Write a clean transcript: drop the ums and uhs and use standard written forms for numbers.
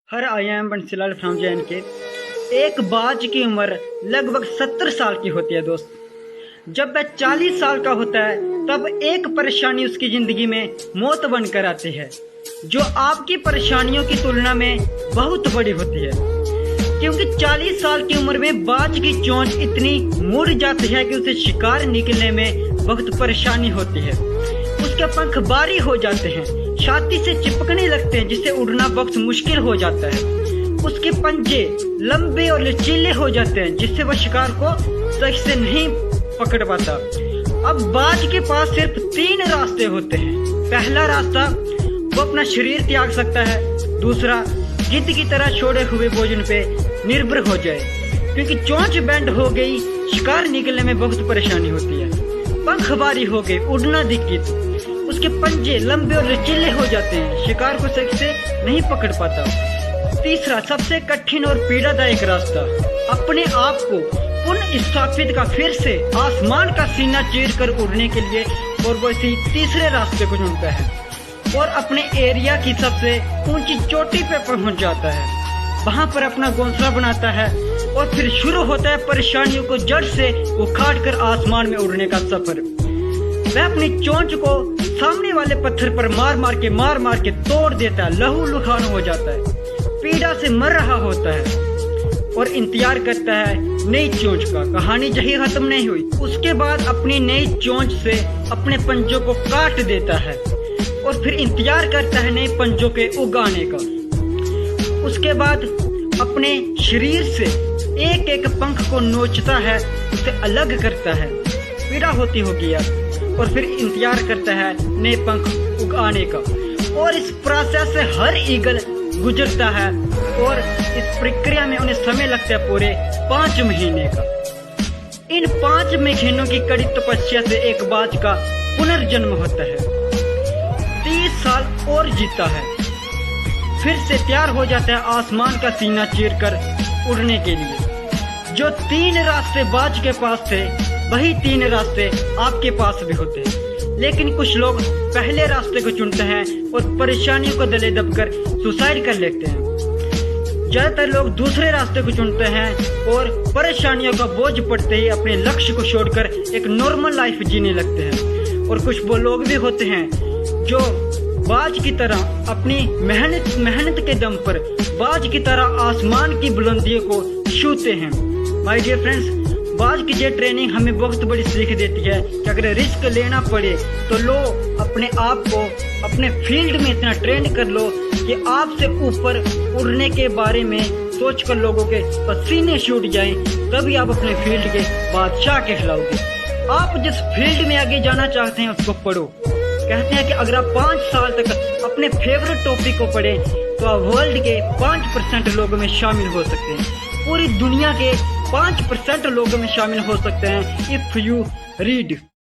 Her I am Bansilal from जे एक बाज की उम्र लगभग 70 साल की होती है दोस्त। जब वह 40 साल का होता है तब एक परेशानी उसकी जिंदगी में मौत बनकर आती है, जो आपकी परेशानियों की तुलना में बहुत बड़ी होती है। क्योंकि 40 साल की उम्र में बाज की चोंच इतनी मुड़ जाती है कि उसे शिकार निकलने में बहुत परेशानी होती है। उसके पंख बारी हो जाते हैं, छाती से चिपकने लगते हैं, जिससे उड़ना बहुत मुश्किल हो जाता है। उसके पंजे लंबे और लचीले हो जाते हैं, जिससे वह शिकार को सही से नहीं पकड़ पाता। अब बाज के पास सिर्फ 3 रास्ते होते हैं। पहला रास्ता, वो अपना शरीर त्याग सकता है। दूसरा, गिद्ध की तरह छोड़े हुए भोजन पे निर्भर हो जाए, क्योंकि चोंच बैंड हो गई, शिकार निकलने में बहुत परेशानी होती है। पंख बारी हो गए, उड़ना दिक्कत, उसके पंजे लंबे और लचीले हो जाते हैं, शिकार को सही से नहीं पकड़ पाता। तीसरा, सबसे कठिन और पीड़ादायक रास्ता, अपने आप को पुनः स्थापित का फिर से आसमान का सीना चीर कर उड़ने के लिए, और वो इसी तीसरे रास्ते को चुनता है और अपने एरिया की सबसे ऊंची चोटी पे पहुंच जाता है। वहां पर अपना घोंसला बनाता है और फिर शुरू होता है परेशानियों को जड़ से उखाड़ कर आसमान में उड़ने का सफर। वह अपनी चोंच को सामने वाले पत्थर पर मार मार के तोड़ देता है, लहू लुहान हो जाता है, पीड़ा से मर रहा होता है और इंतजार करता है नई चोंच का। कहानी यही खत्म नहीं हुई। उसके बाद अपनी नई चोंच से अपने पंजों को काट देता है और फिर इंतजार करता है नए पंजों के उगाने का। उसके बाद अपने शरीर से एक एक पंख को नोचता है, उसे अलग करता है, पीड़ा होती होगी यार, और फिर इंतजार करता है नए पंख उगाने का। और इस प्रोसेस से हर ईगल गुजरता है और इस प्रक्रिया में उन्हें समय लगता है पूरे 5 महीने का। इन 5 महीनों की कड़ी तपस्या से एक बाज का पुनर्जन्म होता है, 30 साल और जीता है, फिर से तैयार हो जाता है आसमान का सीना चीरकर उड़ने के लिए। जो 3 रास्ते बाज के पास थे, वही 3 रास्ते आपके पास भी होते हैं। लेकिन कुछ लोग पहले रास्ते को चुनते हैं और परेशानियों को दले दबकर सुसाइड कर लेते हैं। ज्यादातर लोग दूसरे रास्ते को चुनते हैं और परेशानियों का बोझ पड़ते ही अपने लक्ष्य को छोड़कर एक नॉर्मल लाइफ जीने लगते हैं। और कुछ वो लोग भी होते हैं जो बाज की तरह अपनी मेहनत के दम पर बाज की तरह आसमान की बुलंदियों को छूते हैं। माय डियर फ्रेंड्स, बाज की ये ट्रेनिंग हमें बहुत बड़ी सीख देती है कि अगर रिस्क लेना पड़े तो लो, अपने आप को अपने फील्ड में इतना ट्रेन कर लो कि आपसे ऊपर उड़ने के बारे में सोचकर लोगों के पसीने छूट जाएं, तभी आप अपने फील्ड के बादशाह कहलाओगे। आप जिस फील्ड में आगे जाना चाहते हैं उसको पढ़ो। कहते हैं कि अगर आप 5 साल तक अपने फेवरेट टॉपिक को पढ़ें तो आप वर्ल्ड के 5% लोगों में शामिल हो सकते हैं, पूरी दुनिया के 5% लोगों में शामिल हो सकते हैं इफ यू रीड।